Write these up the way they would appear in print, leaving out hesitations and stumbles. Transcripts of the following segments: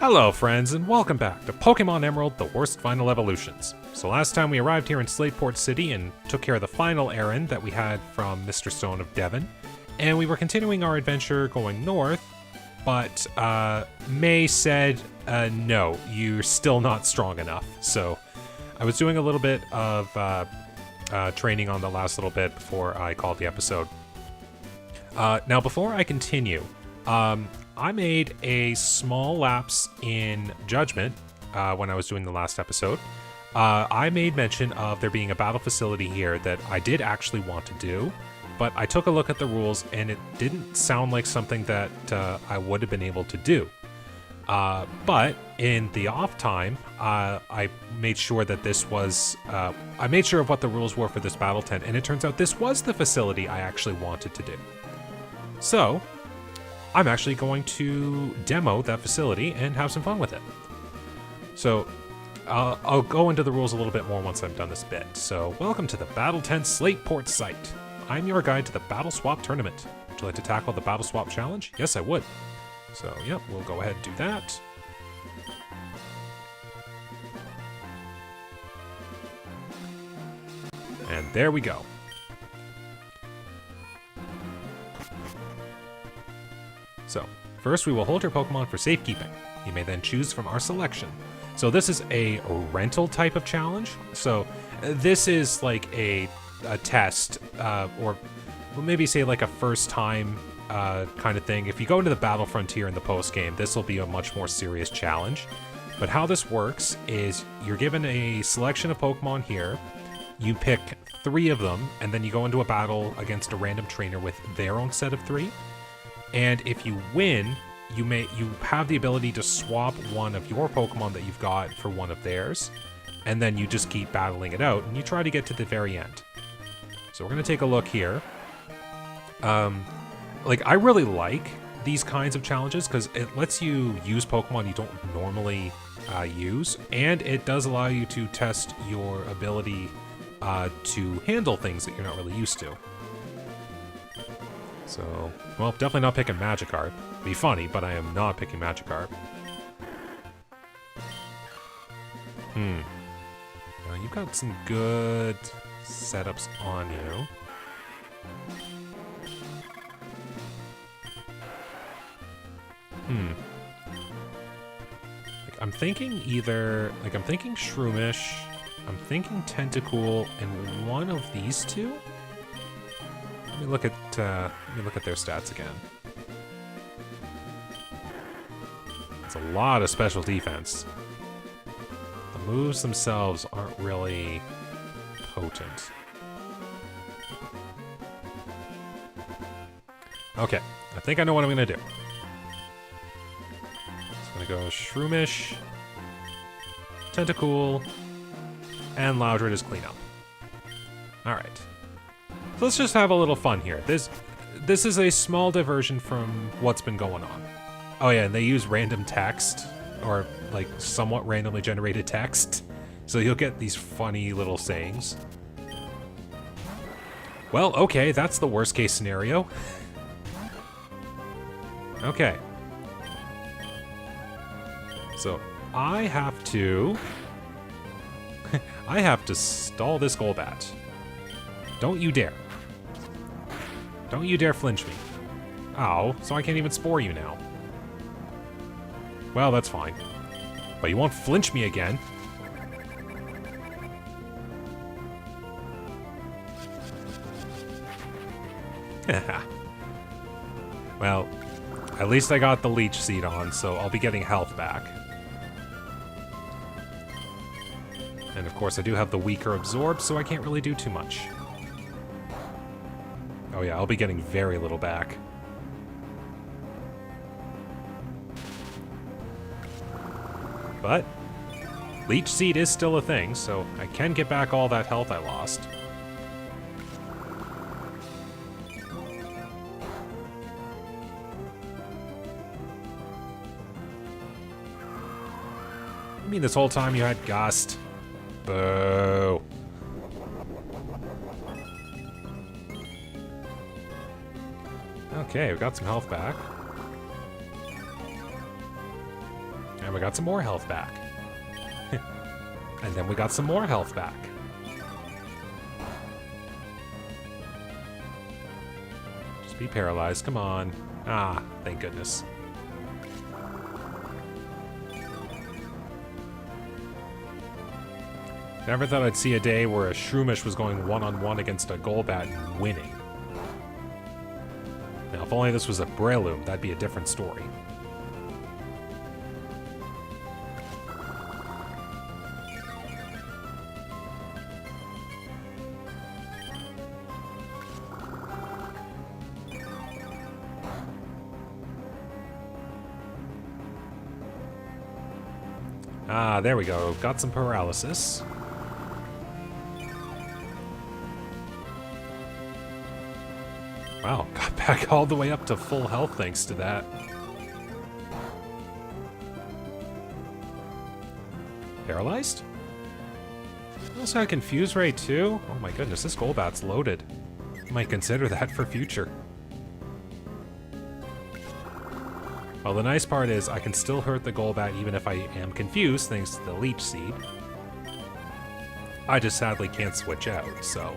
Hello friends, and welcome back to Pokemon Emerald, the worst final evolutions. So last time we arrived here in Slateport City and took care of the final errand that we had from Mr. Stone of Devon, and we were continuing our adventure going north, but May said, no, you're still not strong enough. So I was doing a little bit of training on the last little bit before I called the episode. Now before I continue, I made a small lapse in judgment when I was doing the last episode. I made mention of there being a battle facility here that I did actually want to do, but I took a look at the rules and it didn't sound like something that I would have been able to do. But in the off time, I made sure that this was, I made sure of what the rules were for this battle tent, and it turns out this was the facility I actually wanted to do. So I'm actually going to demo that facility and have some fun with it. So I'll go into the rules a little bit more once I've done this bit. So welcome to the Battle Tent Slateport site. I'm your guide to the Battle Swap Tournament. Would you like to tackle the Battle Swap Challenge? Yes, I would. So yep, we'll go ahead and do that. And there we go. So, first we will hold your Pokemon for safekeeping. You may then choose from our selection. So this is a rental type of challenge. So this is like a test, or maybe say like a first time kind of thing. If you go into the Battle Frontier in the post game, this will be a much more serious challenge. But how this works is you're given a selection of Pokemon here. You pick 3 of them, and then you go into a battle against a random trainer with their own set of 3. And if you win, you have the ability to swap one of your Pokemon that you've got for one of theirs, and then you just keep battling it out, and you try to get to the very end. So we're gonna take a look here. Like, I really like these kinds of challenges because it lets you use Pokemon you don't normally use, and it does allow you to test your ability to handle things that you're not really used to. So, well, definitely not picking Magikarp. Be funny, but I am not picking Magikarp. Now, you've got some good setups on you. Like, I'm thinking either... Like, I'm thinking Shroomish, I'm thinking Tentacool, and one of these two? Let me look at their stats again. It's a lot of special defense. The moves themselves aren't really potent. Okay, I think I know what I'm gonna do. I'm gonna go Shroomish, Tentacool, and Loudred as cleanup. All right. Let's just have a little fun here. This is a small diversion from what's been going on. Oh yeah, and they use random text, or like somewhat randomly generated text. So you'll get these funny little sayings. Well, okay, that's the worst case scenario. Okay. So I have to stall this Golbat. Don't you dare. Don't you dare flinch me. Ow, so I can't even spore you now. Well, that's fine. But you won't flinch me again. Well, at least I got the Leech Seed on, so I'll be getting health back. And of course I do have the weaker Absorb, so I can't really do too much. Oh yeah, I'll be getting very little back. But Leech Seed is still a thing, so I can get back all that health I lost. I mean, this whole time you had Gust. Boo. Okay, we got some health back. And we got some more health back. And then we got some more health back. Just be paralyzed, come on. Ah, thank goodness. Never thought I'd see a day where a Shroomish was going one-on-one against a Golbat and winning. Now, if only this was a Breloom, that'd be a different story. Ah, there we go. Got some paralysis. Wow, got back all the way up to full health thanks to that. Paralyzed? Also had Confuse Ray too? Oh my goodness, this Golbat's loaded. Might consider that for future. Well, the nice part is I can still hurt the Golbat even if I am confused thanks to the Leech Seed. I just sadly can't switch out, so...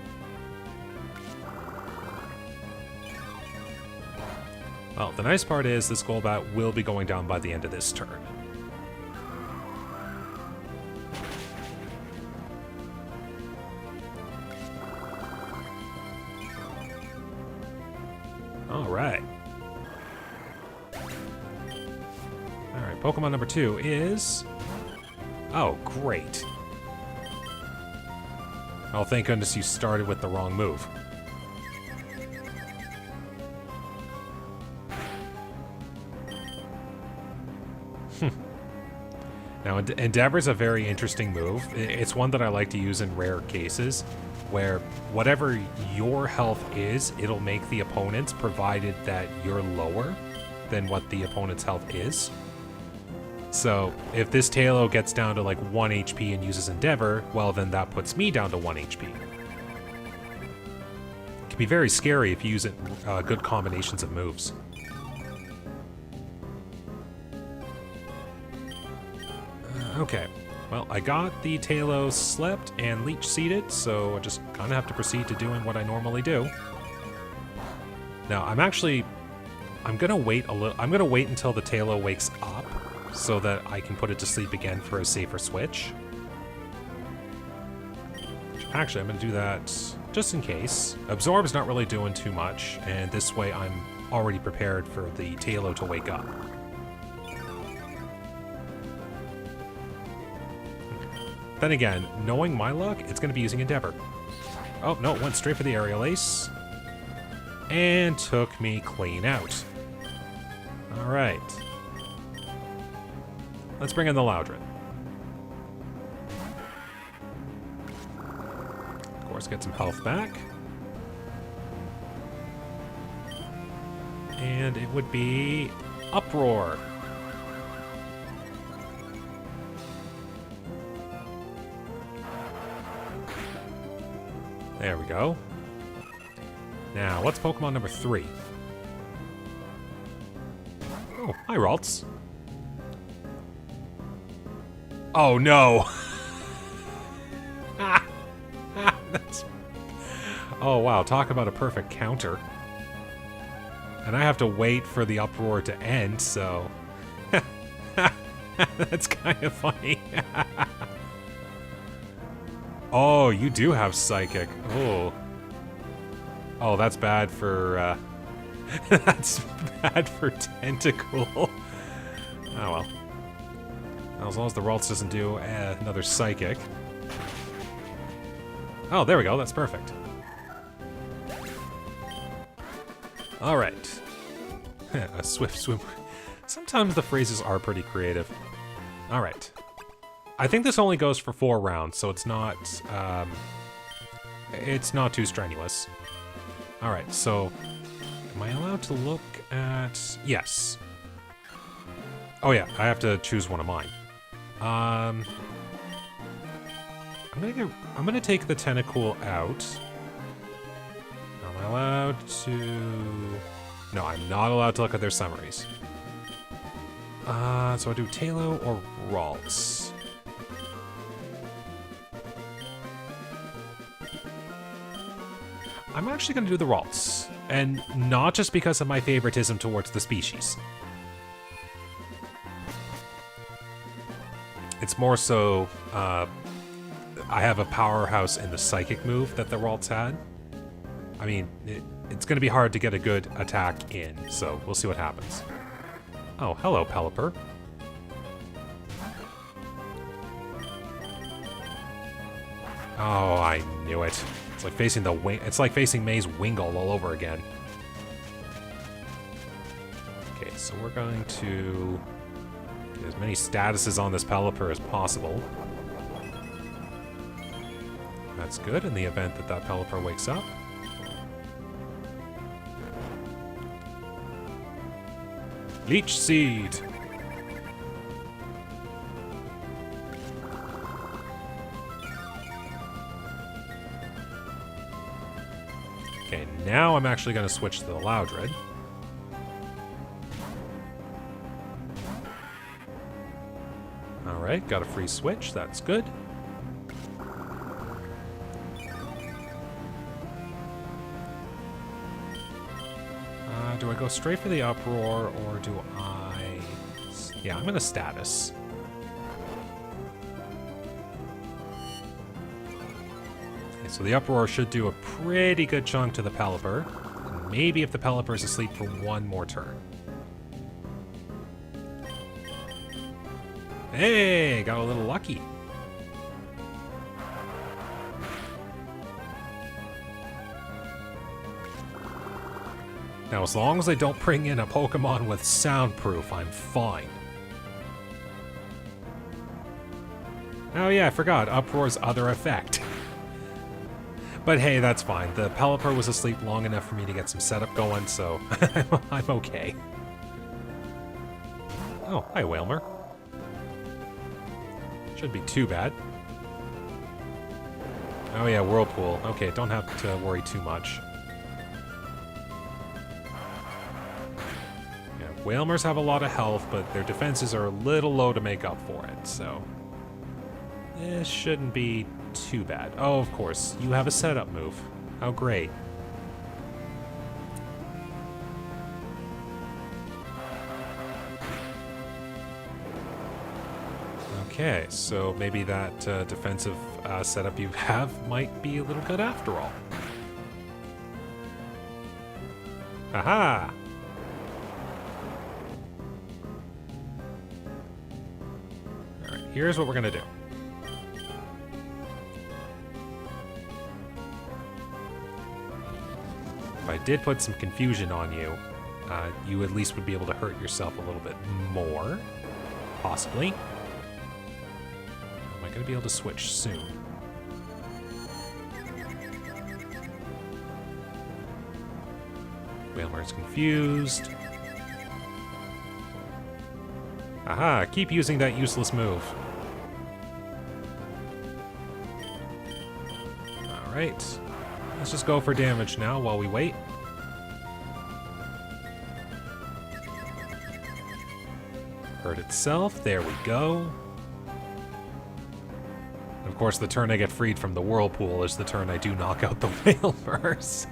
Well, the nice part is this Golbat will be going down by the end of this turn. Alright. Alright, Pokemon number 2 is... Oh, great. Oh, thank goodness you started with the wrong move. Now, Endeavor's a very interesting move. It's one that I like to use in rare cases, where whatever your health is, it'll make the opponent's, provided that you're lower than what the opponent's health is. So, if this Tailo gets down to like 1 HP and uses Endeavor, well then that puts me down to 1 HP. It can be very scary if you use it good combinations of moves. Okay, well, I got the Tailo slept and leech seeded, so I just kind of have to proceed to doing what I normally do. Now, I'm gonna wait a little. I'm gonna wait until the Tailo wakes up, so that I can put it to sleep again for a safer switch. Actually, I'm gonna do that just in case. Absorb's not really doing too much, and this way I'm already prepared for the Tailo to wake up. Then again, knowing my luck, it's going to be using Endeavor. Oh, no, it went straight for the Aerial Ace. And took me clean out. Alright. Let's bring in the Loudred. Of course, get some health back. And it would be Uproar. There we go. Now, what's Pokemon number 3? Oh, hi, Ralts. Oh, no. That's... Oh, wow. Talk about a perfect counter. And I have to wait for the Uproar to end, so... That's kind of funny. Oh, you do have Psychic. Oh. Oh, that's bad for, that's bad for Tentacool. Oh, well. As long as the Ralts doesn't do another Psychic. Oh, there we go. That's perfect. Alright. A swift swim. Sometimes the phrases are pretty creative. Alright. I think this only goes for 4 rounds, so it's not too strenuous. Alright, so am I allowed to look at... Yes. Oh yeah, I have to choose one of mine. I'm gonna take the Tentacool out. Am I allowed to... No, I'm not allowed to look at their summaries. So I do Talo or Ralts. I'm actually going to do the Ralts. And not just because of my favoritism towards the species. It's more so, I have a powerhouse in the Psychic move that the Ralts had. I mean, it's going to be hard to get a good attack in, so we'll see what happens. Oh, hello, Pelipper. Oh, I knew it. It's like facing the wing. It's like facing May's Wingull all over again. Okay, so we're going to get as many statuses on this Pelipper as possible. That's good in the event that that Pelipper wakes up. Leech Seed! Okay, now I'm actually going to switch to the Loudred. Alright, got a free switch, that's good. Do I go straight for the Uproar, or do I... Yeah, I'm going to status. Okay, so the Uproar should do a pretty good chunk to the Pelipper. And maybe if the Pelipper is asleep for one more turn. Hey, got a little lucky. Now, as long as I don't bring in a Pokemon with soundproof, I'm fine. Oh yeah, I forgot. Uproar's other effect. But hey, that's fine. The Pelipper was asleep long enough for me to get some setup going, so I'm okay. Oh, hi, Whalmer. Shouldn't be too bad. Oh yeah, Whirlpool. Okay, don't have to worry too much. Whalmers have a lot of health, but their defenses are a little low to make up for it, so... This shouldn't be too bad. Oh, of course, you have a setup move. How great. Okay, so maybe that defensive setup you have might be a little good after all. Aha! Here's what we're gonna do. If I did put some confusion on you, you at least would be able to hurt yourself a little bit more. Possibly. Am I gonna be able to switch soon? Whalmer's confused. Aha, keep using that useless move. Alright. Let's just go for damage now while we wait. Hurt itself, there we go. And of course, the turn I get freed from the Whirlpool is the turn I do knock out the Whalmer, so...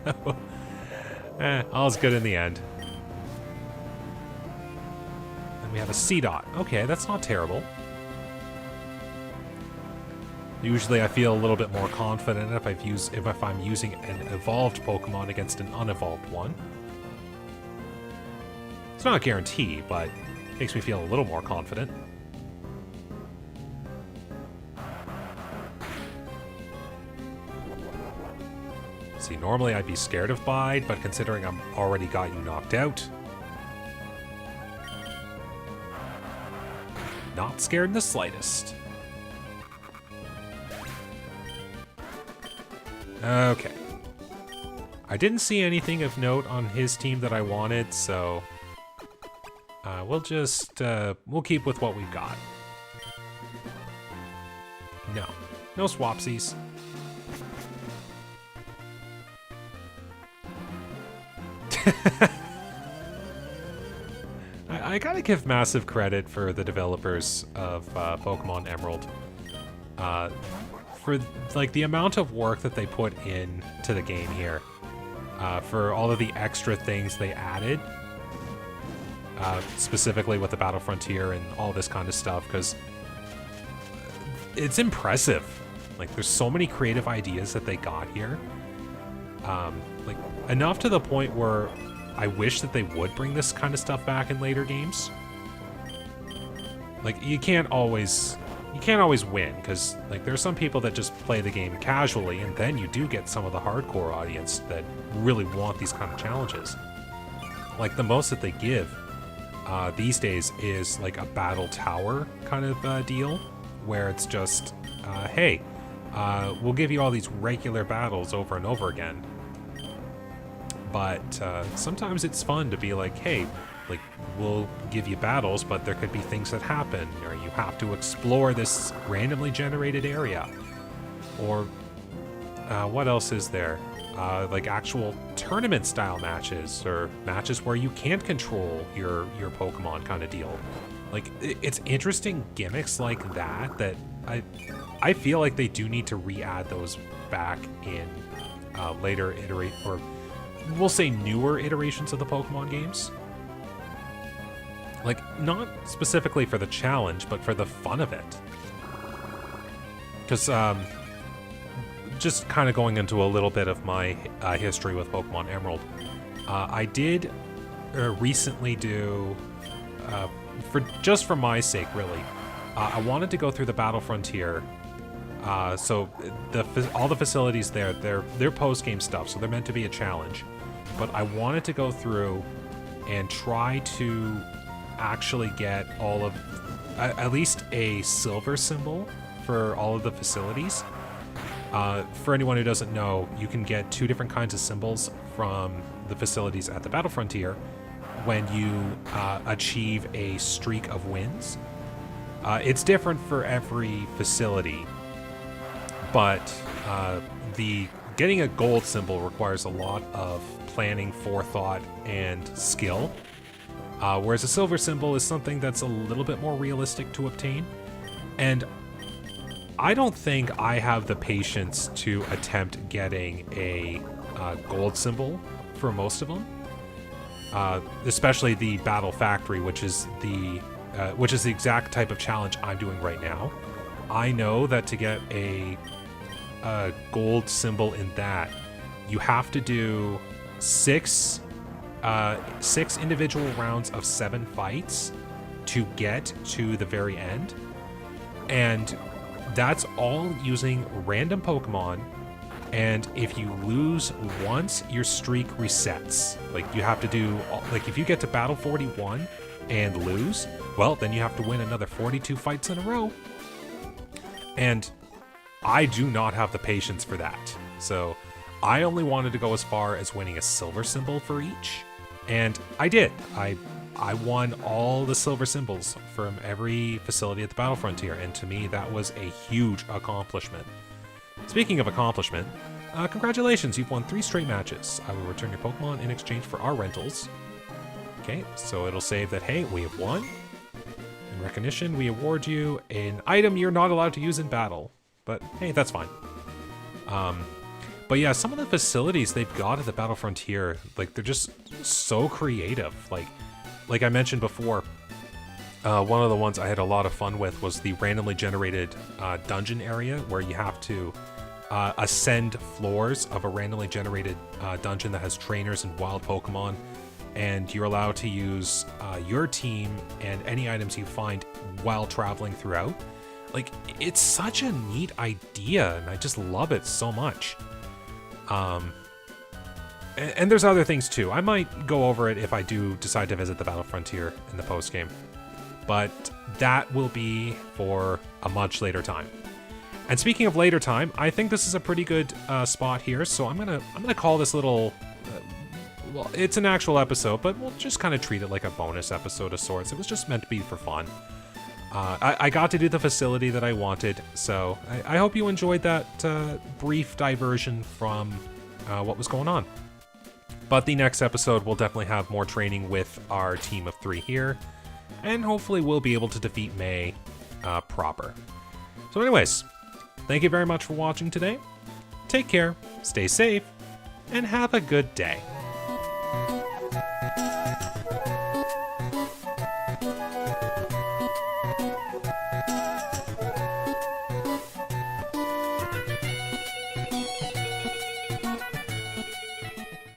all's good in the end. We have a C-Dot. Okay, that's not terrible. Usually I feel a little bit more confident if I'm using an evolved Pokemon against an unevolved one. It's not a guarantee, but it makes me feel a little more confident. See, normally I'd be scared of Bide, but considering I'm already got you knocked out, not scared in the slightest. Okay. I didn't see anything of note on his team that I wanted, so... we'll just, we'll keep with what we've got. No. No swapsies. I gotta give massive credit for the developers of Pokemon Emerald. For like the amount of work that they put in to the game here. For all of the extra things they added. Specifically with the Battle Frontier and all this kind of stuff, because it's impressive. Like, there's so many creative ideas that they got here. Like, enough to the point where I wish that they would bring this kind of stuff back in later games. Like, you can't always win, because like there are some people that just play the game casually, and then you do get some of the hardcore audience that really want these kind of challenges. Like, the most that they give these days is like a battle tower kind of deal, where it's just, hey, we'll give you all these regular battles over and over again. But sometimes it's fun to be like, hey, like, we'll give you battles, but there could be things that happen, or you have to explore this randomly generated area. Or what else is there? Like actual tournament style matches, or matches where you can't control your Pokemon kind of deal. Like, it's interesting gimmicks like that I feel like they do need to re-add those back in later or we'll say newer iterations of the Pokemon games. Like, not specifically for the challenge, but for the fun of it. Because, just kind of going into a little bit of my history with Pokemon Emerald, I did recently do, for my sake, really, I wanted to go through the Battle Frontier. So all the facilities there, they're post-game stuff, so they're meant to be a challenge. But I wanted to go through and try to actually get all of, at least a silver symbol for all of the facilities. For anyone who doesn't know, you can get 2 different kinds of symbols from the facilities at the Battle Frontier when you achieve a streak of wins. It's different for every facility, but getting a gold symbol requires a lot of planning, forethought, and skill. Whereas a silver symbol is something that's a little bit more realistic to obtain. And I don't think I have the patience to attempt getting a gold symbol for most of them. Especially the Battle Factory, which is the exact type of challenge I'm doing right now. I know that to get a gold symbol in that, you have to do 6 individual rounds of 7 fights to get to the very end. And that's all using random Pokemon. And if you lose once, your streak resets. Like, you have to do, like, if you get to Battle 41 and lose, well, then you have to win another 42 fights in a row. And I do not have the patience for that. So I only wanted to go as far as winning a silver symbol for each. And I did. I won all the silver symbols from every facility at the Battle Frontier, and to me, that was a huge accomplishment. Speaking of accomplishment, congratulations, you've won 3 straight matches. I will return your Pokemon in exchange for our rentals. Okay, so it'll save that, hey, we have won. In recognition, we award you an item you're not allowed to use in battle. But, hey, that's fine. But yeah, some of the facilities they've got at the Battle Frontier, like, they're just so creative. Like I mentioned before, one of the ones I had a lot of fun with was the randomly generated dungeon area, where you have to ascend floors of a randomly generated dungeon that has trainers and wild Pokemon, and you're allowed to use your team and any items you find while traveling throughout. Like, it's such a neat idea, and I just love it so much. And there's other things too. I might go over it if I do decide to visit the Battle Frontier in the post-game. But that will be for a much later time. And speaking of later time, I think this is a pretty good spot here, so I'm gonna call this little... well, it's an actual episode, but we'll just kind of treat it like a bonus episode of sorts. It was just meant to be for fun. I got to do the facility that I wanted, so I hope you enjoyed that brief diversion from what was going on. But the next episode will definitely have more training with our team of 3 here, and hopefully we'll be able to defeat May proper. So anyways, thank you very much for watching today. Take care, stay safe, and have a good day.